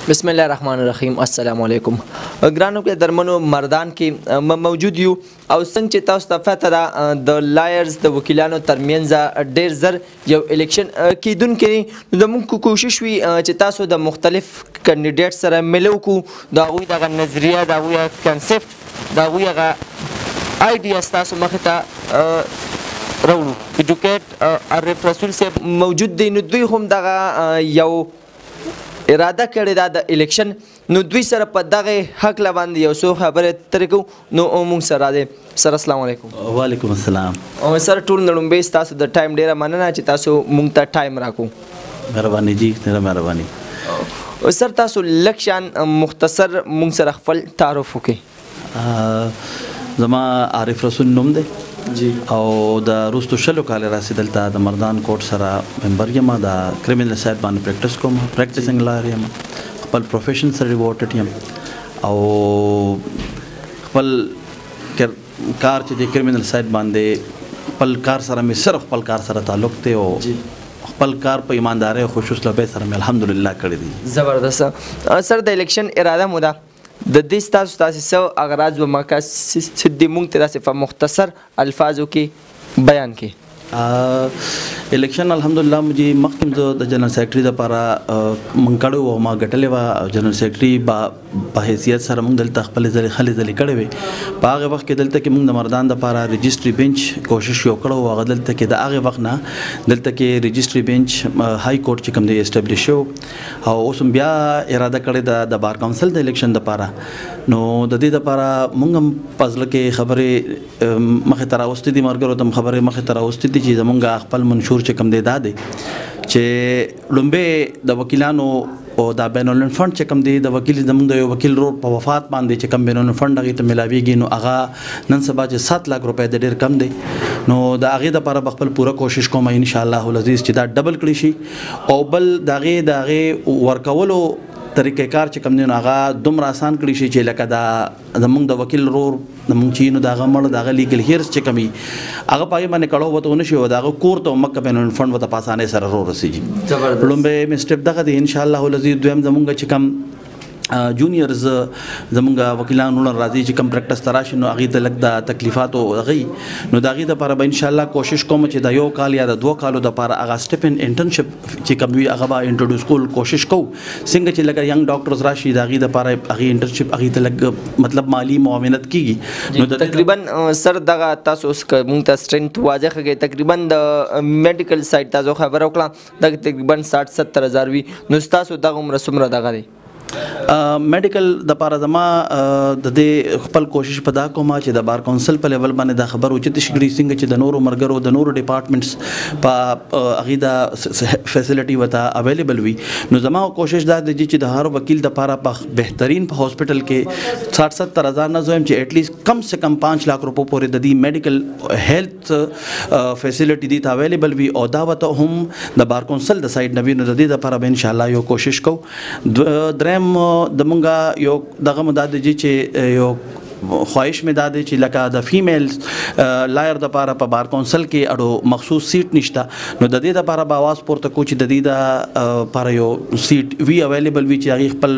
بسم الله الرحمن الرحیم. السلام علیکم. ګرانو کې درمنو مردان کې موجود یو او څنګه چې تاسو ته پته ده د لایرز د وکیلانو ترمنځ ډیر زر یو الیکشن کیدونکې نو موږ کوشش وی چې تاسو د مختلف کینډیډیټ سره ملو کو دا غوي د نظریه دا غوي کنسپټ دا غوي آیډیا تاسو مخ ته راوړو. ایډوکیټ عارف رسول سے موجود دی نو دوی هم دغه یو اراده کړې ده د الیکشن نو دوی سره په دغه حق باندې یو څو خبرې ترې کوو نو موږ سره دی. سر السلام علیکم. وعلیکم السلام. سر ټول نړومبې ستاسو د ټایم ډیره مننه چې تاسو موږ ته ټایم راکو. مهرباني جی مهرباني. سر تاسو لږ شان مختصر موږ سره خپل تعارف وکړئ. زما عارف رسول نوم دی جی او د روستو شلو کال راسي دلته د مردان کوټ سره ممبر یم د کریمینل سایډ باندې پریکټس کوم پریکټیسنګ لار یم خپل پروفیشن سره ریوارډډ یم او خپل کار چې د کریمینل سایډ باندې خپل کار سره مې صرف خپل کار سره تعلق دی او خپل کار په ایماندارۍ او خوش اسلوبۍ سره مې الحمدلله کړی دی. زبردست. سر د الیکشن اراده مو ده د دې ستاسو څه اغراض و مقاصد د موږ ته داسې په مختصر الفاظو کې بیان کړئ. الیکشن الحمدلله مجھے مخکم د جنرال سیکرټري لپاره مونږ کړو او ما ګټلې وه جنرال سیکرټري په حیثیت سره مونږ دلته خپلې ځلې خلې ځلې کړې وې. په هغه وخت کې دلته کې مونږ د مردان لپاره رجسټري بینچ کوشش یو کړو او هغه دلته کې د هغې وخت نه دلته کې رجسټري بینچ های کورټ چې کوم دی اسټابلیش شو او اوس هم بیا اراده کړې ده د بار کونسل د الیکشن لپاره. نو د دې لپاره مونږ هم په زړه کې خبرې مخې ته راوستې دي ملګرو ته هم خبرې مخې ته راوستې دي چې زمونږ خپل منشور چې کوم دی دا دی چې لومبې د وکیلانو او دا بین الملل فند چې کوم دی د وکیل زمونږ د یو وکیل رور په وفات باندې چې کوم بین الملل فند هغې ته ملاویږي نو هغه نن سبا چې 7 لک روپۍ د ډېر کم دی نو د هغې دپاره به خپل پوره کوشش کوم انشاءالله العزیز چې دا ډبل کړی شي او بل د هغې ورکولو طریقې کار چې کوم دی نو هغه دومره اسان کړی شي چې لکه دا زمونږ د وکیل رور زمونږ چې نو د هغه مړ د هغه لیګل هیرس چې کوم هغه په هغې باندې کړو ورته ونه شي او د هغه کور ته مکه بین الملل فند ورته په اسانۍ سره رورسېږي. لومبی مې سټپ دغه دی انشاءالله العزیز. دویم زمونږ چې کوم جونیئرز زمونږ وکیلان وروڼه راځي چې کوم پریکټس ته راشي نو هغې ته لږ د تکلیفاتو هغې نو د هغې دپاره به انشاءالله کوشش کوم چې د 1 کال یا د 2 کالو دپاره هغه سټپ ان انټرنشپ چې کوم وي هغه به انټروډیوس کول کوشش کوو څنګه چې لکه ینګ ډاکټرز راشي د هغې دپاره هغې انټرنشپ هغې ته لږ مطلب مالي معاونت کېږي. نو تقریبا سر دغه تاسو اوس موږ ته سټرینث واضح کړئ تقریبا د میډیکل سایډ تاسو خبره وکړه دغه تقریبا 60-70 هزار وي نو ستاسو دغه عمره څومره دغه دی میډیکل د پاره زما د دې خپل کوشش په دا کومه چې د بار کونسل په لیول باندې دا خبر اوچت شي څنګه چې د نورو مرګرو د نورو ډپارټمنټس په هغې دا فیسیلیټي ورته اویلیبل وي نو زما کوشش دا دی چې د هر وکیل دپاره په بهترین په هاسپټل کې 60-70 هزار نه زویم چې اټلیسټ کم سے کم 5 لک روپو پورې د دې میډیکل هیلث فیسیلیټي دی ته اویلیبل وي او دا ورته هم د بار کونسل د سایډ نه وي نو د دې دپاره به انشاءالله یو کوشش کوو. دریم د مونږه یو دغه مداد دی چې یو خواهش مې دا دی چې لکه د فیمیل لایر دپاره په بار کونسل کې اډو مخصوص سیټ نشته نو د دې دپاره به اواز پورته کړو چې د دې دپاره یو سیټ وي اویلیبل وي چې هغې خپل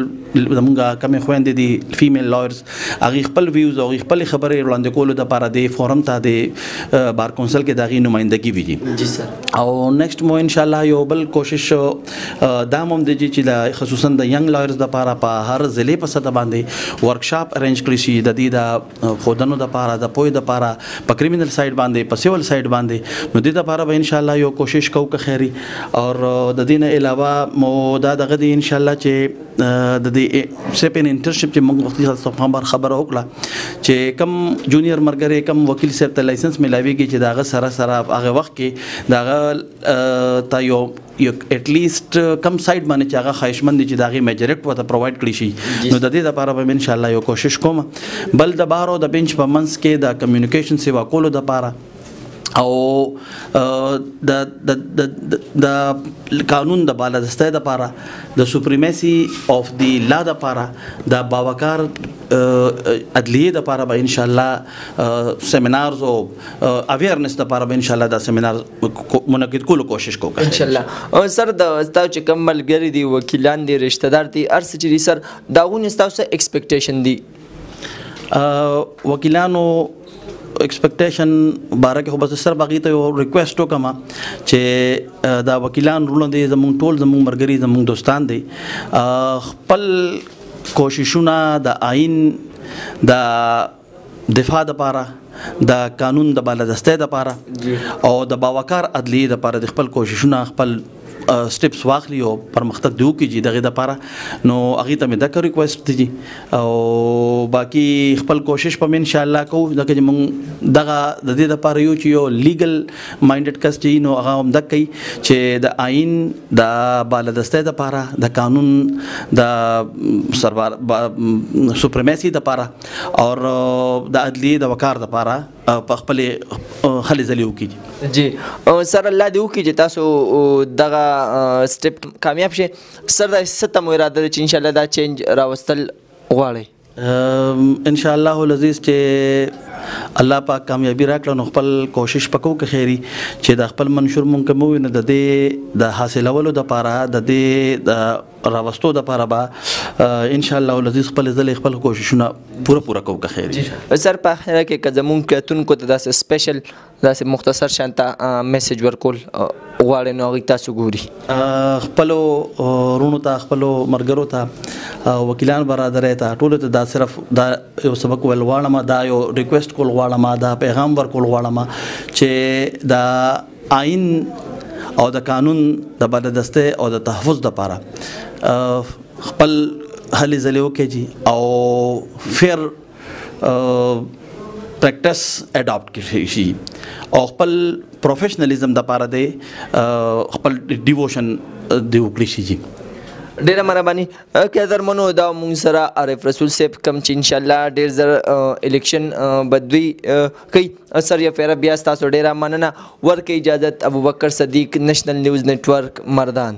زمونږ کمې خویندې دي فیمیل لایرز هغې خپل ویوز او هغې خپلې خبرې وړاندې کولو دپاره د فورم ته د بار کونسل کې د هغې نمایندګي وي. جی سر. او نیکسټ مو انشاءالله یو بل کوشش دا هم دی چې خصوصا د ینګ لایرز دپاره په هر ضلع په سطح باندې ورکشاپ ارینج کړی شي د دې د خودنو دپاره د پوهې دپاره په کریمینل سایډ باندې په سیول سایډ باندې نو دې دپاره به انشاءالله یو کوشش کوو که خیري اور د دې نه علاوه مو دا دغه دی انشاءالله چې د دې سټپ ان انټرنشپ چې موږ وختي خبره وکړه چې کم جونیئر مرګرې کم وکیل صاحب ته لایسنس ملاویږي چې د هغه سره سره هغه وخت کې د هغه ته یو اټلیسټ کم سایډ باندې چې هغه خواهشمند دي چې د هغې میجریټ ورته پرووایډ کړي شي نو د دې دپاره به انشاءالله یو کوشش کوم. بل د بار او د بینچ په منځ کې د کمیونیکیشن سیوا کولو دپاره او د قانون د بالادستۍ دپاره د سوپریمیسي اف دی لا دپاره د باوقار عدلیې دپاره به انشاءالله سیمینارز او اویرنس دپاره به انشاءالله دا سیمینار منعقد کولو کوشش کوو انشاءالله. سر د ستاسو چې کوم ملګري دي وکیلان دي رشته دار دي هر څه چې دي سر د هغوی نه ستاسو څه ایکسپیکټیشن دي؟ وکیلانو ایکسپیکټیشن باره کې خو بس سر باغې ته یو ریکویسټ وکړم چې دا وکیلان رونه دي زموږ ټول زموږ ملګري زموږ دوستان دي خپل کوششونه د آئین د دفاع دپاره د قانون د بالادستۍ دپاره او د باوقار عدلیې دپاره د خپل کوششونه خپل سټیپس واخلي او پرمختګ دی وکړي دغه دپاره نو هغې ته مې دغه ریکویسټ دی او باقي خپل کوشش په ان شاء الله کوو ځکه چې موږ دغه د دې دپاره یو چې یو لیګل مایندډ کس چې نو هغه هم دغه کوي چې د آئین د بالادستۍ دپاره د قانون د سوپریمیسي دپاره او د عدلیې د وقار دپاره په خپلې هلې ځلې وکړي. جی سر الله دې وکړي چې تاسو دغه سټیپ کامیاب شي. سر دا څه ته مو اراده ده چې انشاءالله دا چینج راوستل غواړئ؟ ان شاء الله العزیز چې الله پاک کامیابی راکړه نو خپل کوشش پکو که خیری چې د خپل منشور مونږ کوو نه د دې د حاصلولو دپاره د دې د راوستو دپاره به ان شاء الله العزیز خپل ځلې خپل کوششونه پوره کوو که خیری. سر په اخره کې که زمونږ کتونکو ته داسې سپیشل داسې مختصر شانته میسیج ورکول غواړئ نو هغوی تاسو ګوري؟ خپلو وروڼو ته خپلو ملګرو ته وکیلان برادرۍ ته ټولو ته دا صرف دا یو سبق ویل غواړم دا یو ریکویسټ کول غواړم دا پیغام ورکول غواړم چې د آئین او د قانون د بالادستۍ او د تحفظ دپاره خپل هلې ځلې وکړي او فیر پریکټس اډاپټ کړي شي او خپل پروفیشنلیزم دپاره دی خپل ډیووشن دی وکړي شي. ډیره مهرباني قدرمنو دا مونږ سره عارف رسول صاحب کوم چې انشاءالله ډیر زر الیکشن به دوی کوي سر یا فیره بیا ستاسو ډیره مننه ورکوي اجازت ابوبکر صدیق نیشنل نیوز نیټورک مردان.